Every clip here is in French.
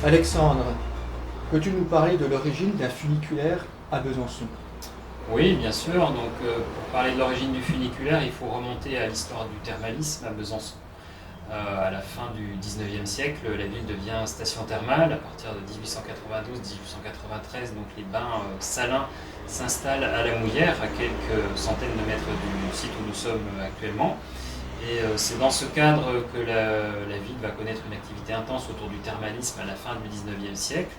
Alexandre, peux-tu nous parler de l'origine d'un funiculaire à Besançon? Oui, bien sûr. Donc, pour parler de l'origine du funiculaire, il faut remonter à l'histoire du thermalisme à Besançon. À la fin du 19e siècle, la ville devient station thermale. À partir de 1892-1893, donc les bains salins s'installent à la Mouillère, à quelques centaines de mètres du site où nous sommes actuellement. Et c'est dans ce cadre que la ville va connaître une activité intense autour du thermalisme à la fin du 19e siècle.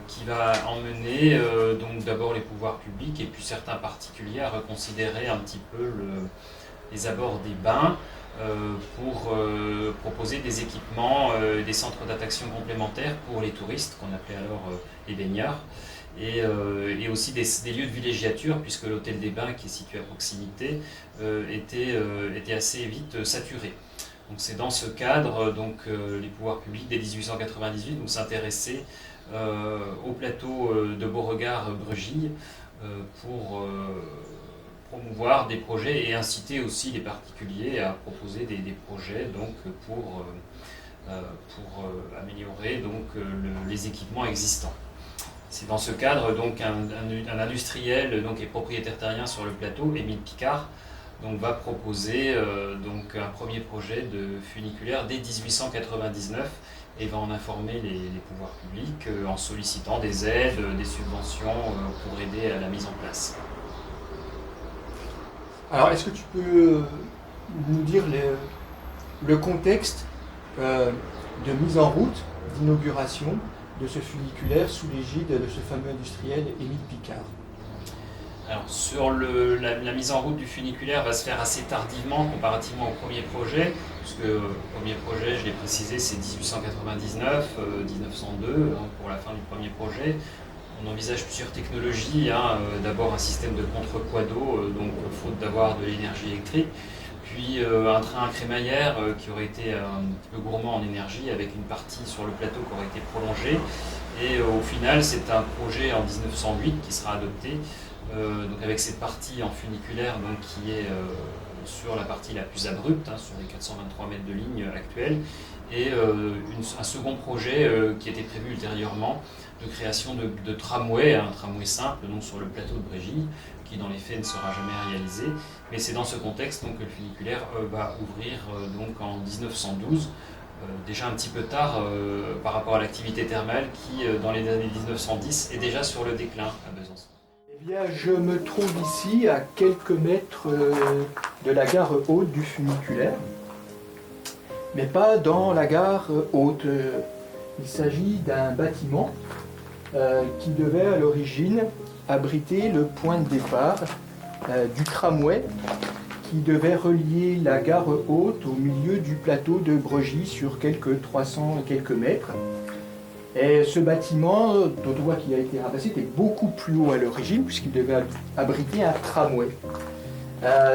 Qui va emmener donc d'abord les pouvoirs publics et puis certains particuliers à reconsidérer un petit peu les abords des bains pour proposer des équipements, des centres d'attraction complémentaires pour les touristes, qu'on appelait alors les baigneurs, et aussi des lieux de villégiature, puisque l'hôtel des Bains, qui est situé à proximité, était assez vite saturé. Donc c'est dans ce cadre les pouvoirs publics dès 1898 vont s'intéresser au plateau de Beauregard-Brugy pour promouvoir des projets et inciter aussi les particuliers à proposer des projets pour améliorer les équipements existants. C'est dans ce cadre un industriel et propriétaire terrien sur le plateau, Émile Picard, va proposer un premier projet de funiculaire dès 1899 et va en informer les pouvoirs publics en sollicitant des aides, des subventions pour aider à la mise en place. Alors, est-ce que tu peux nous dire le contexte de mise en route, d'inauguration de ce funiculaire sous l'égide de ce fameux industriel Émile Picard? Alors, sur la mise en route du funiculaire va se faire assez tardivement comparativement au premier projet, puisque le premier projet, je l'ai précisé, c'est 1899, 1902 pour la fin du premier projet. On envisage plusieurs technologies, d'abord un système de contrepoids d'eau, faute d'avoir de l'énergie électrique, puis un train à crémaillère qui aurait été un petit peu gourmand en énergie, avec une partie sur le plateau qui aurait été prolongée. Et au final, c'est un projet en 1908 qui sera adopté, avec cette partie en funiculaire qui est sur la partie la plus abrupte, sur les 423 mètres de ligne actuelle, et un second projet qui était prévu ultérieurement de création de tramway, un tramway simple sur le plateau de Brégy, qui dans les faits ne sera jamais réalisé. Mais c'est dans ce contexte que le funiculaire va ouvrir en 1912, déjà un petit peu tard par rapport à l'activité thermale qui, dans les années 1910, est déjà sur le déclin à Besançon. Eh bien, je me trouve ici à quelques mètres de la gare haute du funiculaire, mais pas dans la gare haute. Il s'agit d'un bâtiment qui devait à l'origine abriter le point de départ du tramway qui devait relier la gare haute au milieu du plateau de Bregy sur quelques 300 et quelques mètres. Et ce bâtiment, dont on voit qu'il a été rabaissé, était beaucoup plus haut à l'origine puisqu'il devait abriter un tramway.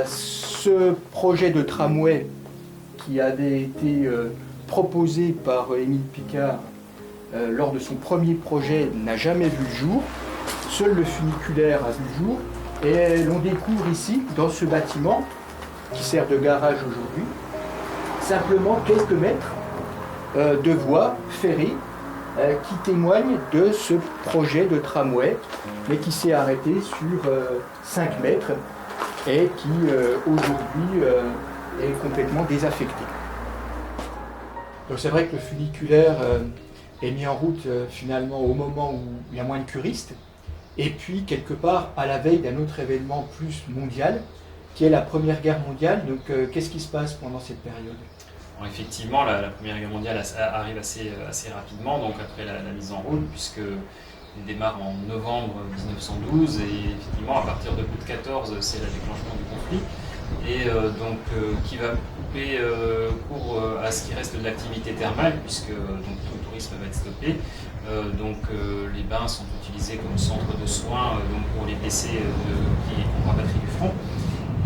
Ce projet de tramway qui avait été proposé par Émile Picard lors de son premier projet n'a jamais vu le jour. Seul le funiculaire a vu le jour. Et l'on découvre ici, dans ce bâtiment, qui sert de garage aujourd'hui, simplement quelques mètres de voies ferrées qui témoignent de ce projet de tramway, mais qui s'est arrêté sur 5 mètres et qui aujourd'hui est complètement désaffecté. Donc c'est vrai que le funiculaire est mis en route finalement au moment où il y a moins de curistes, et puis quelque part à la veille d'un autre événement plus mondial, qui est la Première Guerre mondiale. Donc qu'est-ce qui se passe pendant cette période? Alors, effectivement, la Première Guerre mondiale arrive assez rapidement, après la mise en route, puisqu'elle démarre en novembre 1912, et effectivement, à partir de août 14, c'est le déclenchement du conflit, et qui va couper court à ce qui reste de l'activité thermale, puisque tout le tourisme va être stoppé. Les bains sont utilisés comme centre de soins pour les blessés qui ont rapatrié du front.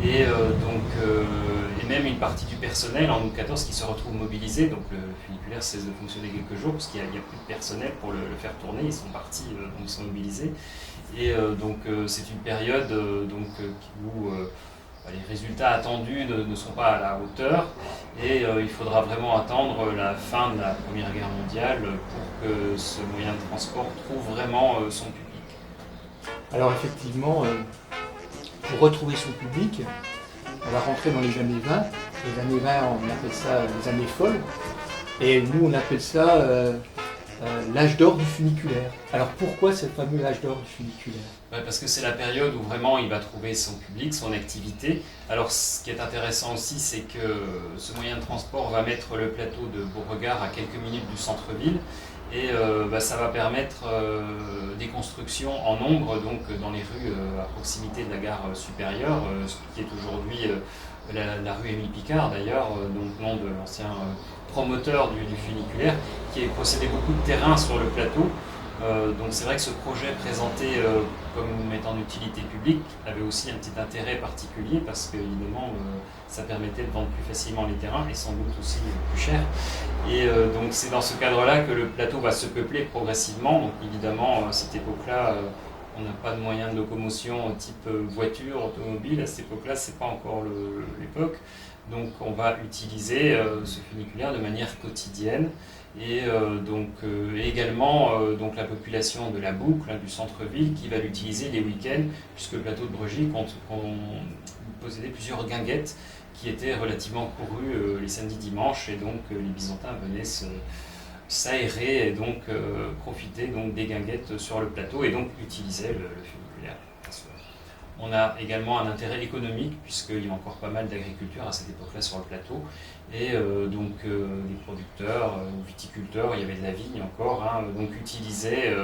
Et même une partie du personnel en août 14 qui se retrouve mobilisé. Donc le funiculaire cesse de fonctionner quelques jours parce qu'il n'y a plus de personnel pour le faire tourner. Ils sont partis, ils sont mobilisés. Et c'est une période où les résultats attendus ne sont pas à la hauteur et il faudra vraiment attendre la fin de la Première Guerre mondiale pour que ce moyen de transport trouve vraiment son public. Alors effectivement, pour retrouver son public, on va rentrer dans les années 20. Les années 20, on appelle ça les années folles. Et nous, on appelle ça l'âge d'or du funiculaire. Alors pourquoi ce fameux âge d'or du funiculaire ? Parce que c'est la période où vraiment il va trouver son public, son activité. Alors ce qui est intéressant aussi, c'est que ce moyen de transport va mettre le plateau de Beauregard à quelques minutes du centre-ville. Et ça va permettre des constructions en nombre donc, dans les rues à proximité de la gare supérieure, ce qui est aujourd'hui la rue Émile Picard d'ailleurs, donc nom de l'ancien promoteur du funiculaire, qui possédait beaucoup de terrain sur le plateau. Donc c'est vrai que ce projet présenté comme étant d'utilité publique avait aussi un petit intérêt particulier parce que évidemment ça permettait de vendre plus facilement les terrains et sans doute aussi plus cher. Et donc c'est dans ce cadre-là que le plateau va se peupler progressivement. Donc évidemment à cette époque-là on n'a pas de moyens de locomotion type voiture, automobile. À cette époque-là c'est pas encore l'époque. Donc on va utiliser ce funiculaire de manière quotidienne. Et également la population de la boucle, du centre-ville, qui va l'utiliser les week-ends, puisque le plateau de Bregy possédait plusieurs guinguettes qui étaient relativement courues les samedis dimanches, et donc les Byzantins venaient s'aérer et donc profiter donc, des guinguettes sur le plateau et donc utilisaient le funiculaire. On a également un intérêt économique puisqu'il y a encore pas mal d'agriculture à cette époque-là sur le plateau et les producteurs ou viticulteurs, il y avait de la vigne encore, donc utilisaient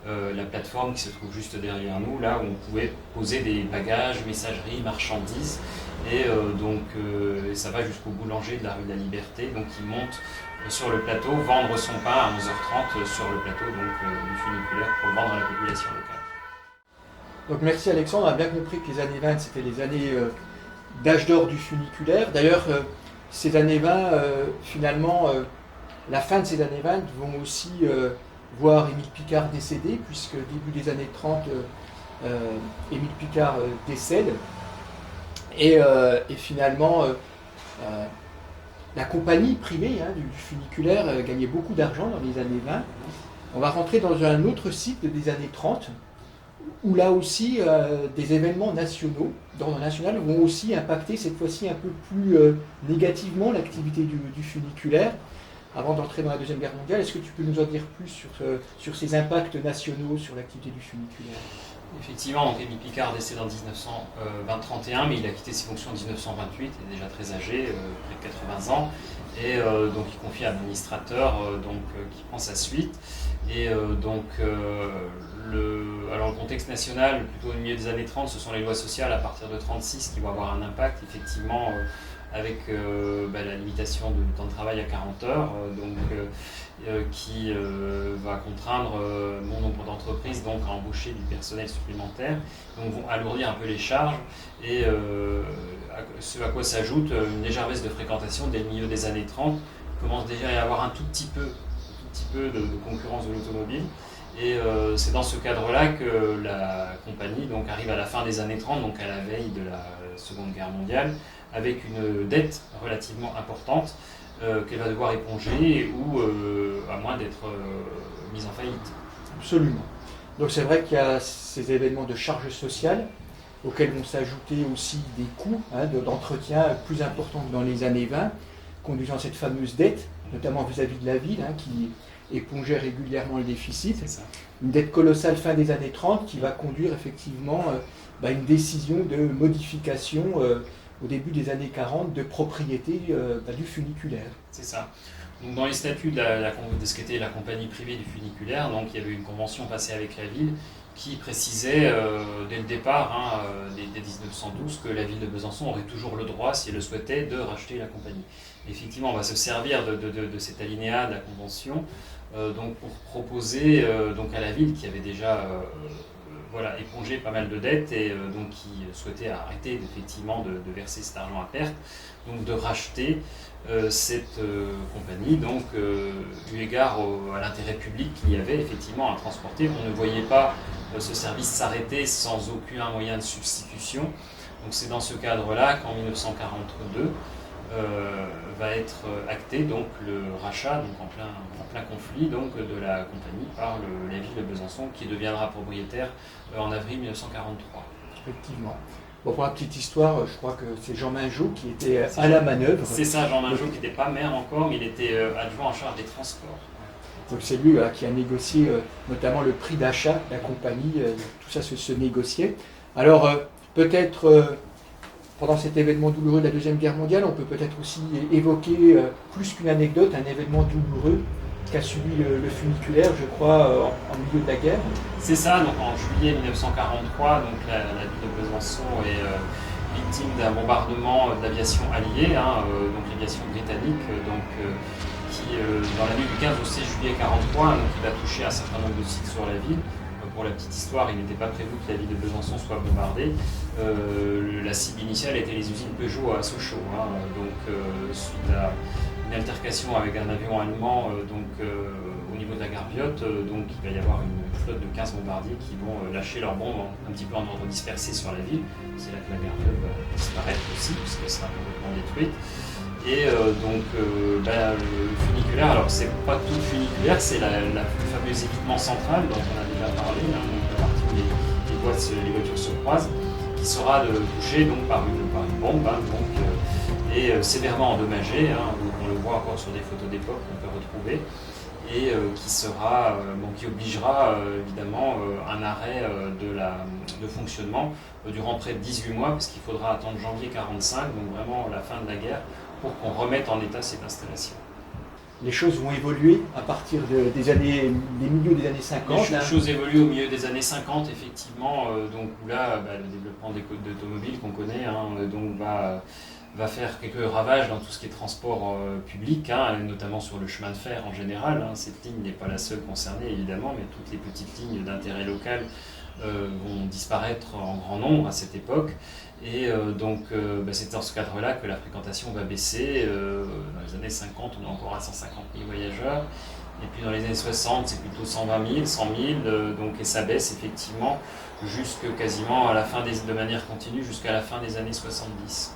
la plateforme qui se trouve juste derrière nous, là où on pouvait poser des bagages, messageries, marchandises et ça va jusqu'au boulanger de la rue de la Liberté, donc il monte sur le plateau, vendre son pain à 11h30 sur le plateau du funiculaire pour vendre à la population locale. Donc merci Alexandre, on a bien compris que les années 20 c'était les années d'âge d'or du funiculaire. D'ailleurs, ces années 20, finalement, la fin de ces années 20 vont aussi voir Émile Picard décéder, puisque début des années 30, Émile Picard décède. Et finalement, la compagnie privée du funiculaire gagnait beaucoup d'argent dans les années 20. On va rentrer dans un autre cycle des années 30, où là aussi des événements nationaux, d'ordre national, vont aussi impacter cette fois-ci un peu plus négativement l'activité du funiculaire. Avant d'entrer dans la Deuxième Guerre mondiale, est-ce que tu peux nous en dire plus sur ces impacts nationaux sur l'activité du funiculaire ? Effectivement, donc Émile Picard décède en 1931, mais il a quitté ses fonctions en 1928, il est déjà très âgé, près de 80 ans, et donc il confie un administrateur qui prend sa suite. Et le contexte national, plutôt au milieu des années 30, ce sont les lois sociales à partir de 36 qui vont avoir un impact, effectivement, avec la limitation du temps de travail à 40 heures, qui va contraindre bon nombre d'entreprises donc, à embaucher du personnel supplémentaire, donc vont alourdir un peu les charges, et ce à quoi s'ajoute une légère baisse de fréquentation dès le milieu des années 30, commence déjà à y avoir un tout petit peu de concurrence de l'automobile. Et c'est dans ce cadre-là que la compagnie donc, arrive à la fin des années 30, donc à la veille de la Seconde Guerre mondiale, avec une dette relativement importante qu'elle va devoir éponger ou à moins d'être mise en faillite. Absolument. Donc c'est vrai qu'il y a ces événements de charges sociales auxquels vont s'ajouter aussi des coûts d'entretien plus importants que dans les années 20, conduisant à cette fameuse dette, notamment vis-à-vis de la ville, qui épongeait régulièrement le déficit. Une dette colossale fin des années 30 qui va conduire effectivement à une décision de modification au début des années 40 de propriété du funiculaire. C'est ça. Donc, dans les statuts de ce qu'était la compagnie privée du funiculaire, donc, il y avait une convention passée avec la ville qui précisait dès le départ, dès 1912, que la ville de Besançon aurait toujours le droit, si elle le souhaitait, de racheter la compagnie. Effectivement, on va se servir de cet alinéa de la convention pour proposer à la ville, qui avait déjà épongé pas mal de dettes et qui souhaitait arrêter effectivement de verser cet argent à perte, donc de racheter cette compagnie, eu égard à l'intérêt public qu'il y avait effectivement à transporter. On ne voyait pas ce service s'arrêter sans aucun moyen de substitution. Donc c'est dans ce cadre-là qu'en 1942 va être acté donc, le rachat donc, en plein conflit donc, de la compagnie par la ville de Besançon qui deviendra propriétaire en avril 1943. Effectivement. Bon, pour la petite histoire, je crois que c'est Jean Mingeot qui était à la manœuvre. C'est ça, Jean Mingeot qui n'était pas maire encore, mais il était adjoint en charge des transports. Donc c'est lui qui a négocié notamment le prix d'achat de la compagnie, tout ça se négociait. Alors peut-être pendant cet événement douloureux de la Deuxième Guerre mondiale, on peut peut-être aussi évoquer plus qu'une anecdote, un événement douloureux qu'a subi le funiculaire, je crois, en milieu de la guerre. C'est ça, donc en juillet 1943, donc la ville de Besançon est victime d'un bombardement de l'aviation alliée, donc l'aviation britannique, qui dans la nuit du 15 au 16 juillet 1943, donc, il va toucher un certain nombre de sites sur la ville. Pour la petite histoire, il n'était pas prévu que la ville de Besançon soit bombardée. La cible initiale était les usines Peugeot à Sochaux. Suite à une altercation avec un avion allemand au niveau de la Garbiote, il va y avoir une flotte de 15 bombardiers qui vont lâcher leurs bombes un petit peu en ordre dispersé sur la ville. C'est là que la Garbiote va disparaître aussi, puisqu'elle sera complètement détruite. Et le funiculaire, alors c'est pas tout le funiculaire, c'est le fameux évitement central dont on a déjà parlé, donc la partie où les voitures se croisent, qui sera touchée donc, par une bombe et sévèrement endommagée, on le voit encore sur des photos d'époque qu'on peut retrouver, et qui obligera évidemment un arrêt de fonctionnement durant près de 18 mois, parce qu'il faudra attendre janvier 1945, donc vraiment la fin de la guerre, pour qu'on remette en état cette installation. Les choses vont évoluer à partir des milieux des années 50. Les choses évoluent au milieu des années 50, effectivement, où là, le développement d'automobiles qu'on connaît va faire quelques ravages dans tout ce qui est transport public, notamment sur le chemin de fer en général. Cette ligne n'est pas la seule concernée, évidemment, mais toutes les petites lignes d'intérêt local vont disparaître en grand nombre à cette époque. Et c'est dans ce cadre-là que la fréquentation va baisser. Dans les années 50, on est encore à 150 000 voyageurs. Et puis dans les années 60, c'est plutôt 120 000, 100 000. Et ça baisse effectivement jusque quasiment à la fin de manière continue jusqu'à la fin des années 70.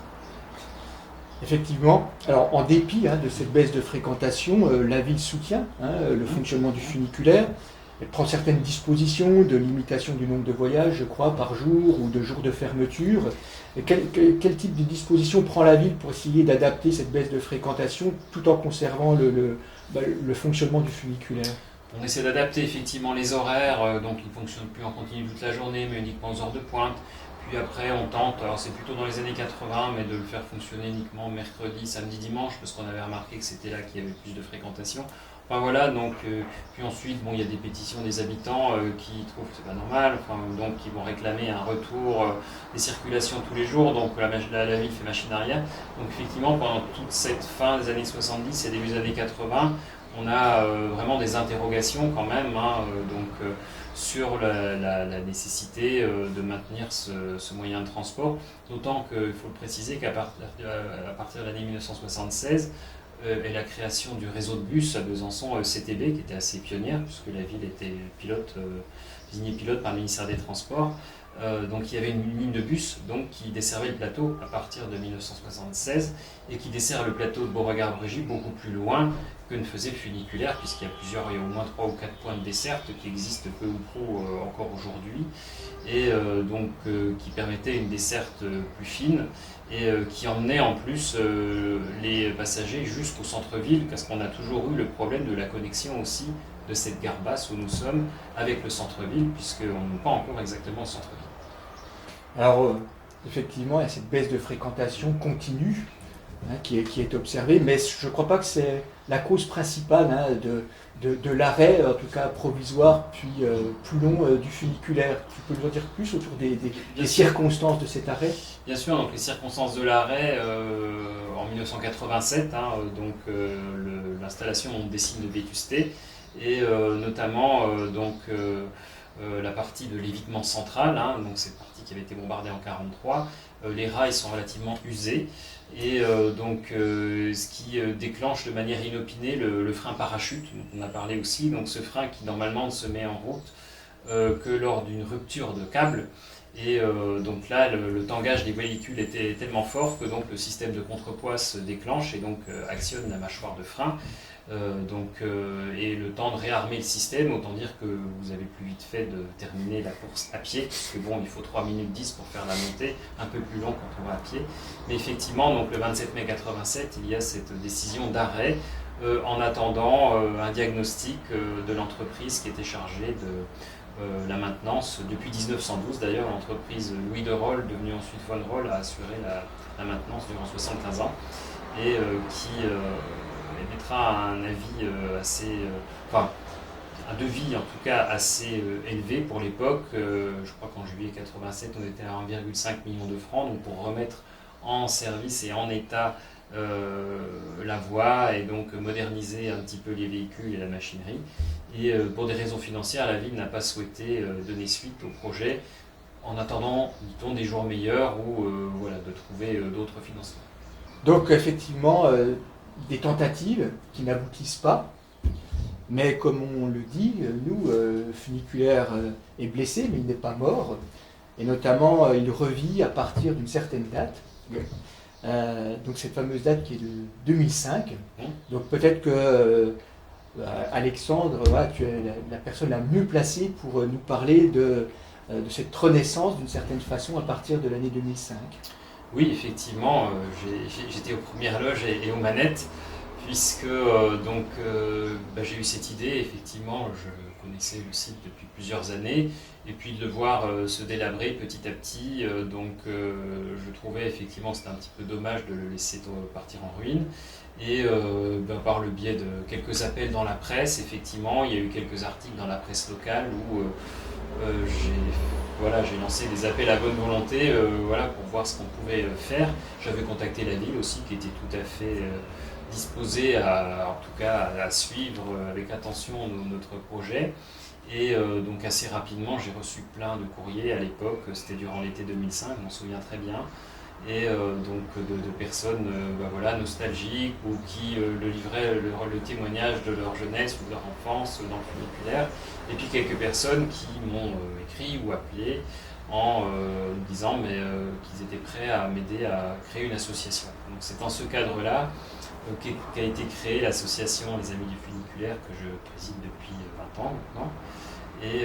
Effectivement. Alors en dépit de cette baisse de fréquentation, la ville soutient le fonctionnement du funiculaire. Elle prend certaines dispositions de limitation du nombre de voyages, je crois, par jour ou de jours de fermeture. Et quel type de dispositions prend la ville pour essayer d'adapter cette baisse de fréquentation tout en conservant le fonctionnement du funiculaire? On essaie d'adapter effectivement les horaires, donc ils ne fonctionnent plus en continu toute la journée, mais uniquement aux heures de pointe. Puis après, on tente, alors c'est plutôt dans les années 80, mais de le faire fonctionner uniquement mercredi, samedi, dimanche, parce qu'on avait remarqué que c'était là qu'il y avait plus de fréquentation. Enfin voilà, puis ensuite, il y a des pétitions des habitants qui trouvent que c'est pas normal, donc qui vont réclamer un retour des circulations tous les jours, donc la ville fait machine arrière. Donc effectivement, pendant toute cette fin des années 70 et début des années 80, on a vraiment des interrogations quand même, sur la nécessité de maintenir ce moyen de transport, d'autant qu'il faut le préciser qu'à partir de l'année 1976, et la création du réseau de bus à Besançon CTB, qui était assez pionnière, puisque la ville était désignée pilote par le ministère des Transports. Donc il y avait une ligne de bus qui desservait le plateau à partir de 1976 et qui dessert le plateau de Beauregard-Brégy beaucoup plus loin que ne faisait le funiculaire, puisqu'il y a au moins 3 ou 4 points de desserte qui existent peu ou prou encore aujourd'hui, et qui permettaient une desserte plus fine et qui emmenait en plus les passagers jusqu'au centre-ville, parce qu'on a toujours eu le problème de la connexion aussi de cette gare basse où nous sommes avec le centre-ville, puisqu'on n'est pas encore exactement au centre-ville. Alors, effectivement, il y a cette baisse de fréquentation continue qui est observée, mais je ne crois pas que c'est la cause principale de l'arrêt, en tout cas provisoire, puis plus long du funiculaire. Tu peux nous en dire plus autour des circonstances de cet arrêt? Bien sûr, donc les circonstances de l'arrêt, en 1987, l'installation montre des signes de vétusté, et notamment la partie de l'évitement central, donc cette partie qui avait été bombardée en 1943, les rails sont relativement usés, et ce qui déclenche de manière inopinée le frein parachute, dont on a parlé aussi, donc ce frein qui normalement ne se met en route que lors d'une rupture de câble, Et donc là, le tangage des véhicules était tellement fort que donc le système de contrepoids se déclenche et donc actionne la mâchoire de frein. Et le temps de réarmer le système, autant dire que vous avez plus vite fait de terminer la course à pied, parce que bon, il faut 3 minutes 10 pour faire la montée, un peu plus long quand on va à pied. Mais effectivement, donc le 27 mai 87, il y a cette décision d'arrêt en attendant un diagnostic de l'entreprise qui était chargée de la maintenance. Depuis 1912 d'ailleurs, l'entreprise Louis de Roll, devenue ensuite Von Roll, a assuré la maintenance durant 75 ans et qui émettra un avis un devis en tout cas assez élevé pour l'époque. Je crois qu'en juillet 87, on était à 1,5 million de francs, donc pour remettre en service et en état la voie et donc moderniser un petit peu les véhicules et la machinerie. Et pour des raisons financières, la ville n'a pas souhaité donner suite au projet en attendant, dit-on, des jours meilleurs ou de trouver d'autres financements. Donc effectivement, des tentatives qui n'aboutissent pas, mais comme on le dit, nous, le funiculaire est blessé, mais il n'est pas mort, et notamment il revit à partir d'une certaine date. Donc cette fameuse date qui est de 2005. Donc peut-être que Alexandre, tu es la personne la mieux placée pour nous parler de cette renaissance d'une certaine façon à partir de l'année 2005. Oui, effectivement, j'étais aux premières loges et aux manettes, puisque j'ai eu cette idée. Effectivement, je connaissais le site depuis plusieurs années, et puis de le voir se délabrer petit à petit, je trouvais effectivement que c'était un petit peu dommage de le laisser partir en ruine. Et par le biais de quelques appels dans la presse, effectivement, il y a eu quelques articles dans la presse locale où j'ai lancé des appels à bonne volonté pour voir ce qu'on pouvait faire. J'avais contacté la ville aussi, qui était tout à fait disposée à suivre avec attention notre projet. Et donc assez rapidement, j'ai reçu plein de courriers à l'époque, c'était durant l'été 2005, je m'en souviens très bien. Et de personnes nostalgiques ou qui livraient le témoignage de leur jeunesse ou de leur enfance dans le funiculaire. Et puis quelques personnes qui m'ont écrit ou appelé en disant qu'ils étaient prêts à m'aider à créer une association. Donc c'est dans ce cadre-là qu'a été créée l'association Les Amis du Funiculaire, que je préside depuis 20 ans maintenant, et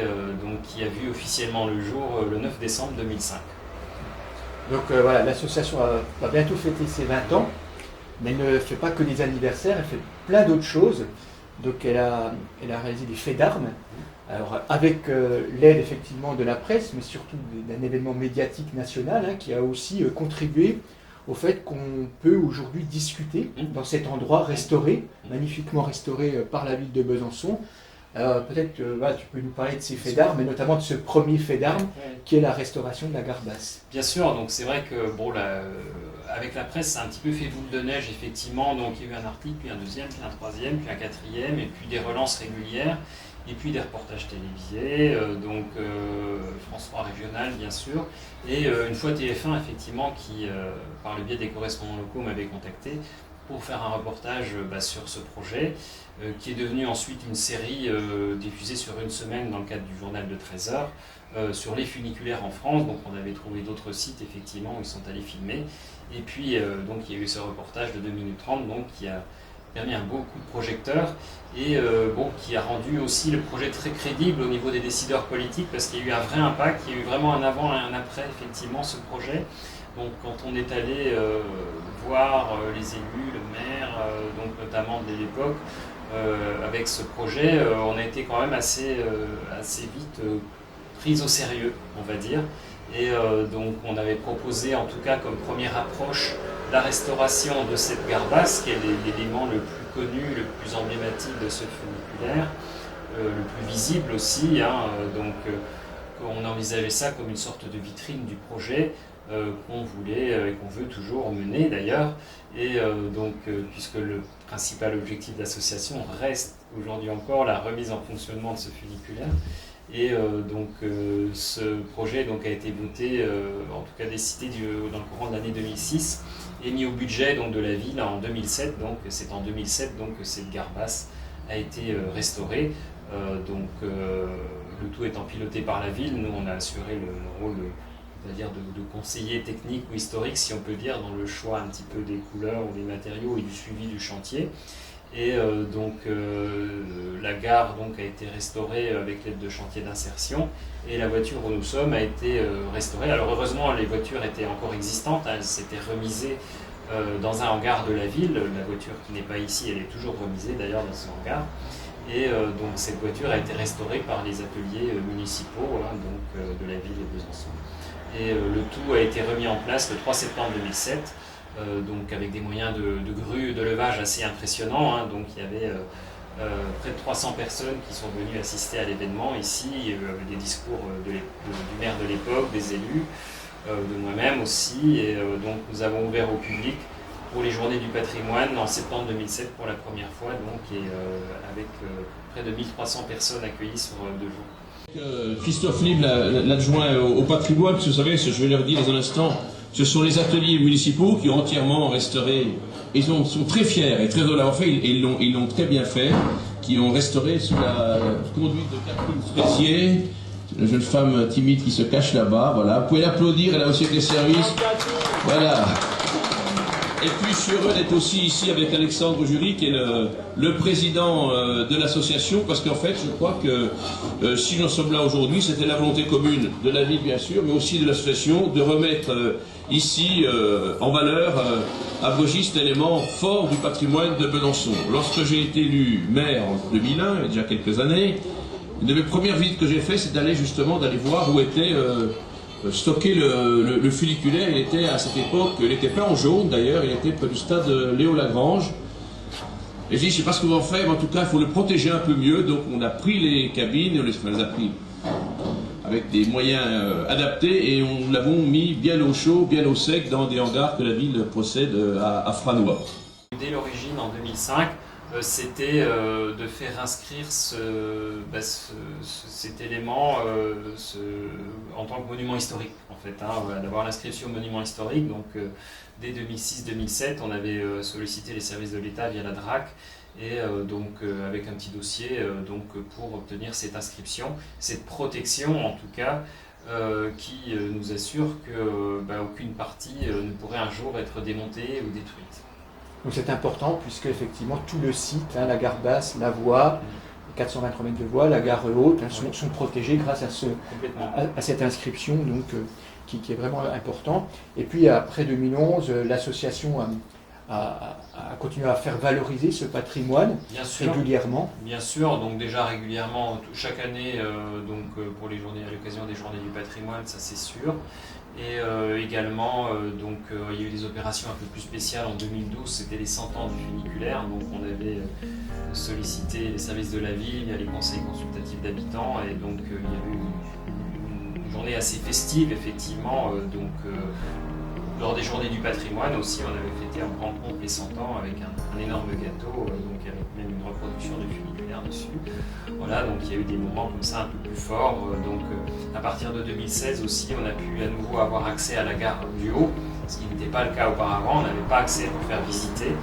qui a vu officiellement le jour le 9 décembre 2005. Donc l'association va bientôt fêter ses 20 ans, mais elle ne fait pas que des anniversaires, elle fait plein d'autres choses. Donc elle a réalisé des faits d'armes, alors avec l'aide effectivement de la presse, mais surtout d'un événement médiatique national qui a aussi contribué au fait qu'on peut aujourd'hui discuter dans cet endroit restauré, magnifiquement restauré par la ville de Besançon. Peut-être que tu peux nous parler de ces faits d'armes, et notamment de ce premier fait d'armes qui est la restauration de la gare basse. Bien sûr, donc c'est vrai que avec la presse, c'est un petit peu fait boule de neige, effectivement. Donc il y a eu un article, puis un deuxième, puis un troisième, puis un quatrième, et puis des relances régulières, et puis des reportages télévisés, François Régional, bien sûr, et une fois TF1, effectivement, qui, par le biais des correspondants locaux, m'avait contacté pour faire un reportage sur ce projet, qui est devenu ensuite une série diffusée sur une semaine dans le cadre du journal de 13 heures, sur les funiculaires en France. Donc on avait trouvé d'autres sites effectivement où ils sont allés filmer. Et puis il y a eu ce reportage de 2 minutes 30 qui a permis un beau coup de projecteur et qui a rendu aussi le projet très crédible au niveau des décideurs politiques, parce qu'il y a eu un vrai impact, il y a eu vraiment un avant et un après effectivement ce projet. Donc quand on est allé voir les élus, le maire, notamment de l'époque, avec ce projet, on a été quand même assez vite pris au sérieux, on va dire. Et on avait proposé, en tout cas comme première approche, la restauration de cette gare basse, qui est l'élément le plus connu, le plus emblématique de ce funiculaire, le plus visible aussi. On envisageait ça comme une sorte de vitrine du projet qu'on voulait et qu'on veut toujours mener d'ailleurs. Et puisque le principal objectif de l'association reste aujourd'hui encore la remise en fonctionnement de ce funiculaire. Et ce projet a été voté, en tout cas décidé dans le courant de l'année 2006, et mis au budget de la ville en 2007. Donc c'est en 2007 que cette gare basse a été restaurée. Le tout étant piloté par la ville, nous on a assuré le rôle on va dire de conseiller technique ou historique, si on peut dire, dans le choix un petit peu des couleurs ou des matériaux et du suivi du chantier. Et la gare donc, a été restaurée avec l'aide de chantiers d'insertion et la voiture où nous sommes a été restaurée. Alors heureusement, les voitures étaient encore existantes, elles s'étaient remisées dans un hangar de la ville. La voiture qui n'est pas ici, elle est toujours remisée d'ailleurs dans ce hangar. Et donc cette voiture a été restaurée par les ateliers municipaux de la ville de Besançon. Et le tout a été remis en place le 3 septembre 2007, donc avec des moyens de grue, de levage assez impressionnants. Donc il y avait près de 300 personnes qui sont venues assister à l'événement ici, avec des discours du maire de l'époque, des élus, de moi-même aussi. Et donc nous avons ouvert au public pour les Journées du patrimoine en septembre 2007 pour la première fois, avec près de 1300 personnes accueillies sur 2 jours. Christophe Libre, l'adjoint au patrimoine, parce que vous savez, je vais leur dire dans un instant, ce sont les ateliers municipaux qui ont entièrement restauré, ils sont très fiers et très heureux d'avoir fait, ils l'ont très bien fait, qui ont restauré sous la conduite de Catherine Frécier, une jeune femme timide qui se cache là-bas, voilà. Vous pouvez l'applaudir, elle a aussi des services. Voilà. Et puis je suis heureux d'être aussi ici avec Alexandre Jury, qui est le président de l'association, parce qu'en fait, je crois que si nous sommes là aujourd'hui, c'était la volonté commune de la ville, bien sûr, mais aussi de l'association, de remettre ici en valeur à Vosgy cet élément fort du patrimoine de Besançon. Lorsque j'ai été élu maire en 2001, il y a déjà quelques années, une de mes premières visites que j'ai fait, c'est d'aller voir où était stocké le funiculaire. Il était à cette époque, il n'était pas en jaune d'ailleurs, il était près du stade Léo Lagrange. Et je dis, je ne sais pas ce qu'on va en faire, mais en tout cas, il faut le protéger un peu mieux. Donc on a pris les cabines, on les a pris avec des moyens adaptés et on l'avons mis bien au chaud, bien au sec dans des hangars que la ville possède à Franois. Dès l'origine, en 2005, c'était de faire inscrire cet élément en tant que monument historique, en fait, d'avoir l'inscription au monument historique. Donc, dès 2006-2007, on avait sollicité les services de l'État via la DRAC, et avec un petit dossier pour obtenir cette inscription, cette protection en tout cas, qui nous assure qu'aucune partie ne pourrait un jour être démontée ou détruite. Donc c'est important puisque effectivement tout le site, la gare basse, la voie, 423 mètres de voie, la gare haute, sont protégés grâce à cette inscription qui est vraiment important. Et puis après 2011, l'association a continué à faire valoriser ce patrimoine régulièrement. Bien sûr, donc déjà régulièrement, chaque année, pour les journées, à l'occasion des Journées du patrimoine, ça c'est sûr. Et également, il y a eu des opérations un peu plus spéciales en 2012, c'était les 100 ans du funiculaire. Donc on avait sollicité les services de la ville, il y a les conseils consultatifs d'habitants, et donc il y avait une journée assez festive, effectivement. Lors des Journées du patrimoine aussi, on avait fêté en grand pompe les 100 ans avec un énorme gâteau, avec même une reproduction du funiculaire dessus. Voilà, donc il y a eu des moments comme ça un peu plus forts. À partir de 2016 aussi, on a pu à nouveau avoir accès à la gare du Haut, ce qui n'était pas le cas auparavant. On n'avait pas accès pour faire visiter,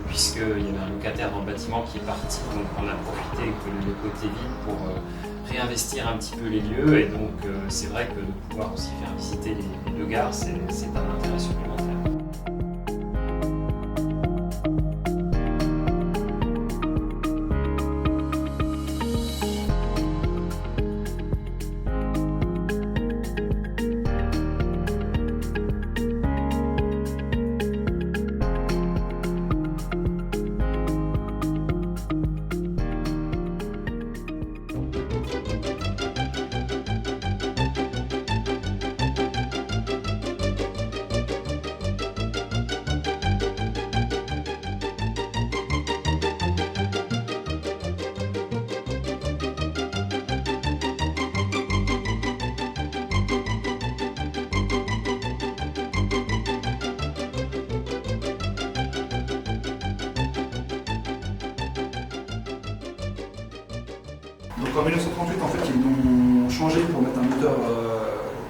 puisqu'il y avait un locataire dans le bâtiment qui est parti, donc on a profité que le côté vide pour réinvestir un petit peu les lieux, et donc c'est vrai que de pouvoir aussi faire visiter les 2 gares, c'est un intérêt supplémentaire. Donc en 1938, en fait, ils l'ont changé pour mettre un moteur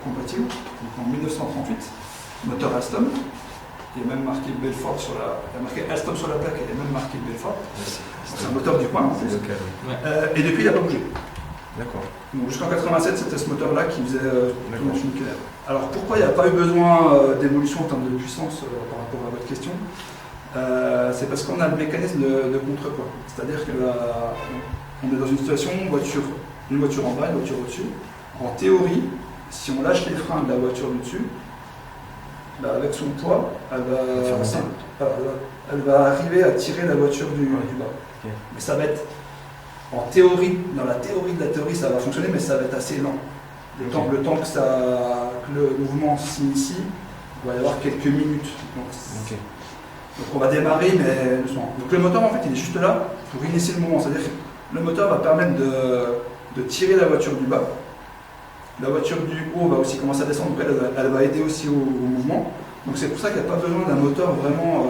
compatible. Donc en 1938, moteur Alstom. Il y a même marqué Belfort sur la... Il y a marqué Alstom sur la plaque, il y a même marqué Belfort. C'est un moteur du coin en plus. Et depuis, il n'a pas bougé. D'accord. Donc jusqu'en 87, c'était ce moteur-là qui faisait tourner le funiculaire. Alors pourquoi il n'y a pas eu besoin d'évolution en termes de puissance par rapport à votre question? C'est parce qu'on a le mécanisme de contrepoids. C'est-à-dire que là, on est dans une situation, une voiture en bas, une voiture au-dessus. En théorie, si on lâche les freins de la voiture du dessus, bah avec son poids, elle va arriver à tirer la voiture du bas. Okay. Mais ça va être, en théorie, dans la théorie de la théorie, ça va fonctionner, mais ça va être assez lent. Le temps que le mouvement s'initie, il va y avoir quelques minutes. Donc on va démarrer, mais doucement. Donc le moteur, en fait, il est juste là pour initier le mouvement. C'est-à-dire que le moteur va permettre de tirer la voiture du bas. La voiture du haut va aussi commencer à descendre, donc elle va aider aussi au mouvement. Donc c'est pour ça qu'il n'y a pas besoin d'un moteur vraiment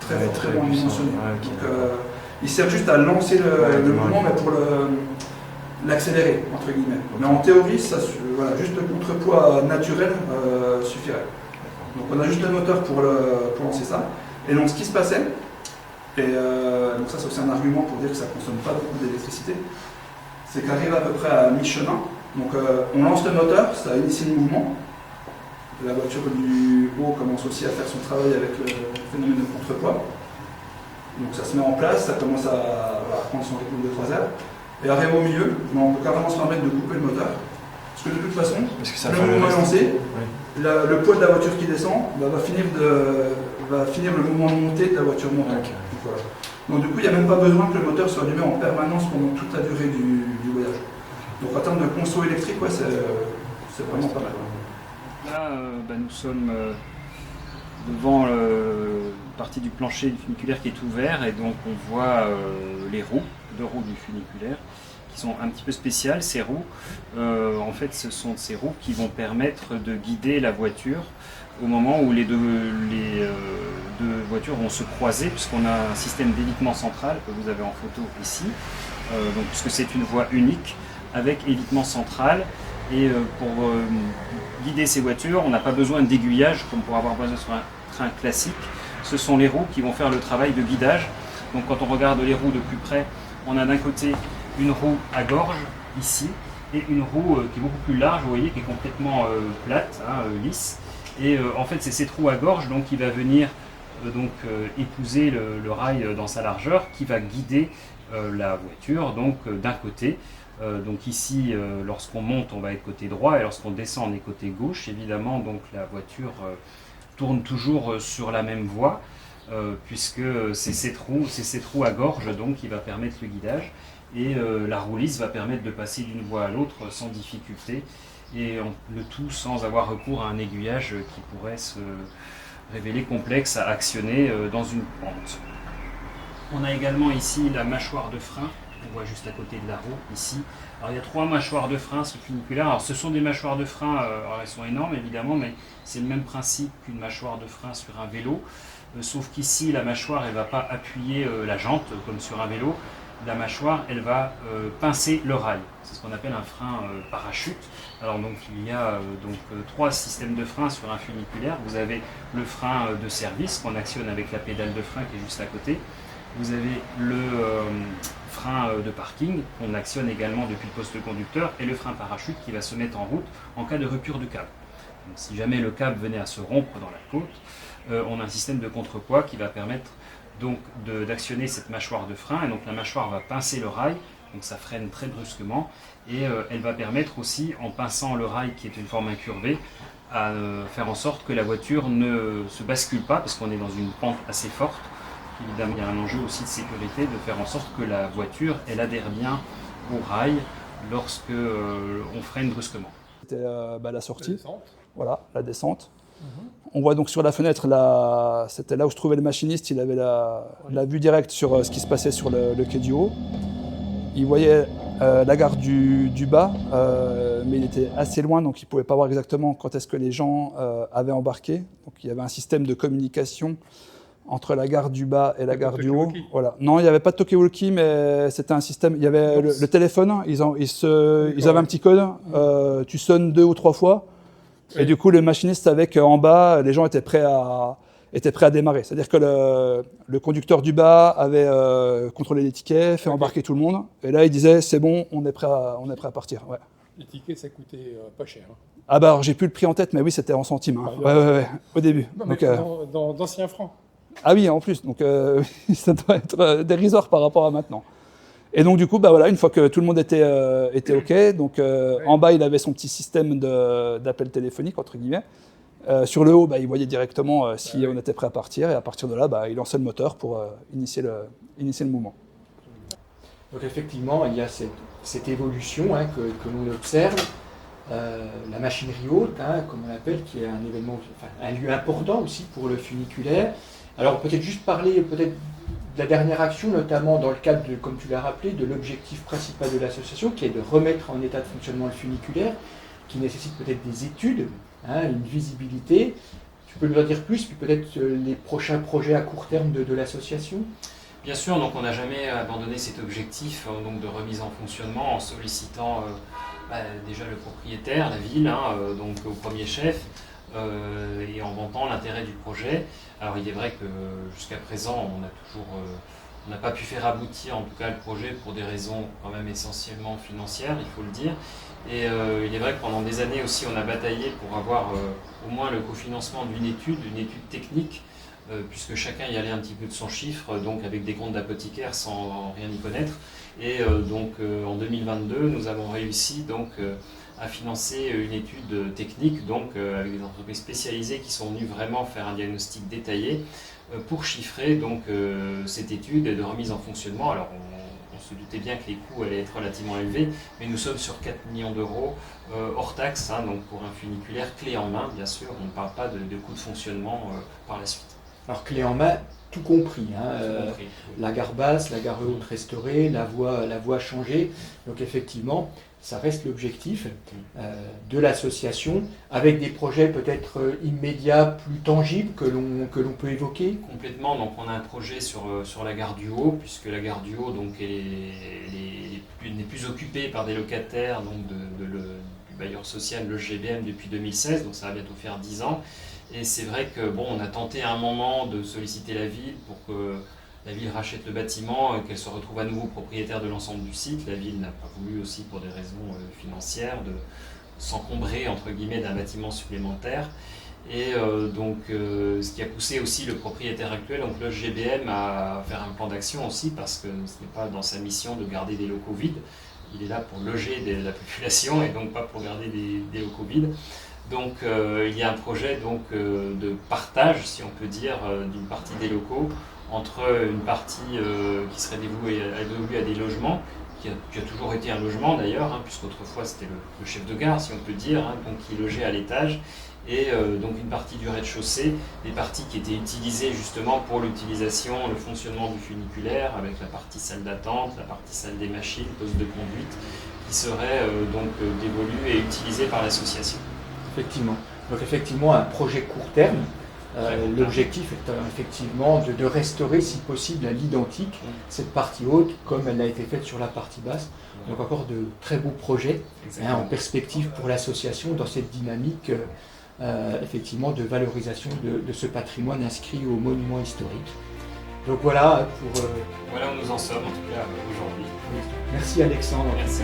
très bien dimensionné. Donc il sert juste à lancer le mouvement, mais pour l'accélérer, entre guillemets. Mais en théorie, juste le contrepoids naturel suffirait. Donc on a juste le moteur pour lancer ça. Et donc ce qui se passait, donc ça c'est aussi un argument pour dire que ça ne consomme pas beaucoup d'électricité, c'est qu'arrive à peu près à mi-chemin, donc on lance le moteur, ça initie le mouvement, la voiture du haut commence aussi à faire son travail avec le phénomène de contrepoids, donc ça se met en place, ça commence à prendre son rythme de 3 heures, et arrive au milieu, on peut carrément se permettre de couper le moteur, parce que de toute façon, le mouvement est lancé, le poids de la voiture qui descend va finir le mouvement de montée de la voiture montante. Okay. Donc du coup, il n'y a même pas besoin que le moteur soit allumé en permanence pendant toute la durée du voyage. Donc en termes de conso électrique, c'est vraiment pas mal. Là, nous sommes devant une partie du plancher du funiculaire qui est ouvert et donc on voit les roues, 2 roues du funiculaire qui sont un petit peu spéciales. Ces roues, en fait, ce sont ces roues qui vont permettre de guider la voiture au moment où les deux voitures vont se croiser, puisqu'on a un système d'évitement central que vous avez en photo ici, puisque c'est une voie unique avec évitement central. Et pour guider ces voitures, on n'a pas besoin d'aiguillage comme pour avoir besoin sur un train classique. Ce sont les roues qui vont faire le travail de guidage. Donc quand on regarde les roues de plus près, on a d'un côté une roue à gorge ici et une roue qui est beaucoup plus large, vous voyez, qui est complètement plate, lisse. Et en fait, c'est cette roue à gorge donc, qui va venir épouser le rail dans sa largeur, qui va guider la voiture donc d'un côté. Donc ici, lorsqu'on monte, on va être côté droit, et lorsqu'on descend, on est côté gauche. Évidemment, donc la voiture tourne toujours sur la même voie, puisque c'est cette roue à gorge donc qui va permettre le guidage, et la roue lisse va permettre de passer d'une voie à l'autre sans difficulté. Et le tout sans avoir recours à un aiguillage qui pourrait se révéler complexe à actionner dans une pente. On a également ici la mâchoire de frein, on voit juste à côté de la roue, ici. Alors il y a 3 mâchoires de frein sous funiculaire. Alors ce sont des mâchoires de frein, alors elles sont énormes évidemment, mais c'est le même principe qu'une mâchoire de frein sur un vélo, sauf qu'ici la mâchoire elle ne va pas appuyer la jante comme sur un vélo. La mâchoire, elle va pincer le rail. C'est ce qu'on appelle un frein parachute. Alors donc il y a 3 systèmes de frein sur un funiculaire. Vous avez le frein de service qu'on actionne avec la pédale de frein qui est juste à côté. Vous avez le frein de parking qu'on actionne également depuis le poste conducteur et le frein parachute qui va se mettre en route en cas de rupture de câble. Donc, si jamais le câble venait à se rompre dans la côte, on a un système de contrepoids qui va permettre donc d'actionner cette mâchoire de frein, et donc la mâchoire va pincer le rail, donc ça freine très brusquement, et elle va permettre aussi, en pinçant le rail qui est une forme incurvée, à faire en sorte que la voiture ne se bascule pas, parce qu'on est dans une pente assez forte. Évidemment, il y a un enjeu aussi de sécurité, de faire en sorte que la voiture elle adhère bien au rail lorsque on freine brusquement. C'était la sortie, voilà, la descente. On voit donc sur la fenêtre, c'était là où se trouvait le machiniste, il avait la vue directe sur ce qui se passait sur le quai du haut. Il voyait la gare du bas, mais il était assez loin, donc il ne pouvait pas voir exactement quand est-ce que les gens avaient embarqué. Donc il y avait un système de communication entre la gare du bas et la gare du haut. Voilà. Non, il n'y avait pas de talkie-walkie, mais c'était un système. Il y avait le téléphone, ils avaient un petit code, tu sonnes 2 ou 3 fois. Et du coup, le machiniste savait qu'en bas, les gens étaient prêts à était prêt à démarrer. C'est-à-dire que le conducteur du bas avait contrôlé les tickets, fait embarquer tout le monde, et là il disait c'est bon, on est prêt à partir. Ouais. Les tickets, ça coûtait pas cher. Hein. Ah bah alors j'ai plus le prix en tête, mais oui c'était en centimes, hein. Ouais, au début. Non, mais Donc, d'anciens francs. Ah oui, en plus, donc ça doit être dérisoire par rapport à maintenant. Et donc du coup, bah voilà, une fois que tout le monde était OK, donc en bas il avait son petit système d'appel téléphonique entre guillemets. Sur le haut, bah, il voyait directement si on était prêt à partir, et à partir de là, bah, il lançait le moteur pour initier le mouvement. Donc effectivement, il y a cette évolution que l'on observe. La machinerie haute, comme on l'appelle, qui est un événement, un lieu important aussi pour le funiculaire. Alors peut-être juste parler de la dernière action, notamment dans le cadre, comme tu l'as rappelé, de l'objectif principal de l'association, qui est de remettre en état de fonctionnement le funiculaire, qui nécessite peut-être des études, une visibilité. Tu peux nous en dire plus, puis peut-être les prochains projets à court terme de l'association? Bien sûr, donc on n'a jamais abandonné cet objectif donc de remise en fonctionnement en sollicitant déjà le propriétaire, la ville, donc au premier chef, et en vantant l'intérêt du projet. Alors il est vrai que jusqu'à présent, on n'a pas pu faire aboutir en tout cas le projet pour des raisons quand même essentiellement financières, il faut le dire. Et il est vrai que pendant des années aussi, on a bataillé pour avoir au moins le cofinancement d'une étude technique, puisque chacun y allait un petit peu de son chiffre, donc avec des comptes d'apothicaire sans rien y connaître. Et donc en 2022, nous avons réussi donc à financer une étude technique, donc avec des entreprises spécialisées qui sont venues vraiment faire un diagnostic détaillé pour chiffrer donc cette étude de remise en fonctionnement. Alors on se doutait bien que les coûts allaient être relativement élevés, mais nous sommes sur 4 millions d'euros hors taxe, donc pour un funiculaire clé en main, bien sûr. On ne parle pas de coûts de fonctionnement par la suite. Alors clé en main, tout compris. La gare basse, la gare haute restaurée, la voie changée. Donc effectivement, ça reste l'objectif de l'association, avec des projets peut-être immédiats, plus tangibles que l'on peut évoquer. Complètement, donc on a un projet sur la gare du Haut, puisque la gare du Haut donc, n'est plus occupée par des locataires donc du bailleur social, le GBM, depuis 2016, donc ça va bientôt faire 10 ans. Et c'est vrai que on a tenté à un moment de solliciter la ville pour que la ville rachète le bâtiment et qu'elle se retrouve à nouveau propriétaire de l'ensemble du site. La ville n'a pas voulu aussi pour des raisons financières de s'encombrer entre guillemets d'un bâtiment supplémentaire. Et donc ce qui a poussé aussi le propriétaire actuel, donc le GBM, à faire un plan d'action aussi, parce que ce n'est pas dans sa mission de garder des locaux vides. Il est là pour loger la population et donc pas pour garder des locaux vides. Donc il y a un projet de partage, si on peut dire, d'une partie des locaux entre une partie qui serait dévolue à des logements, qui a toujours été un logement d'ailleurs, puisqu'autrefois c'était le chef de gare, si on peut dire, donc qui logeait à l'étage, et donc une partie du rez-de-chaussée, des parties qui étaient utilisées justement pour l'utilisation, le fonctionnement du funiculaire, avec la partie salle d'attente, la partie salle des machines, poste de conduite, qui serait donc dévolue et utilisée par l'association. Effectivement. Donc effectivement, un projet court terme. L'objectif est effectivement de restaurer, si possible, à l'identique cette partie haute, comme elle a été faite sur la partie basse. Donc encore de très beaux projets en perspective pour l'association dans cette dynamique effectivement de valorisation de ce patrimoine inscrit au monument historique. Donc voilà pour... Voilà où nous en sommes en tout cas aujourd'hui. Merci Alexandre. Merci.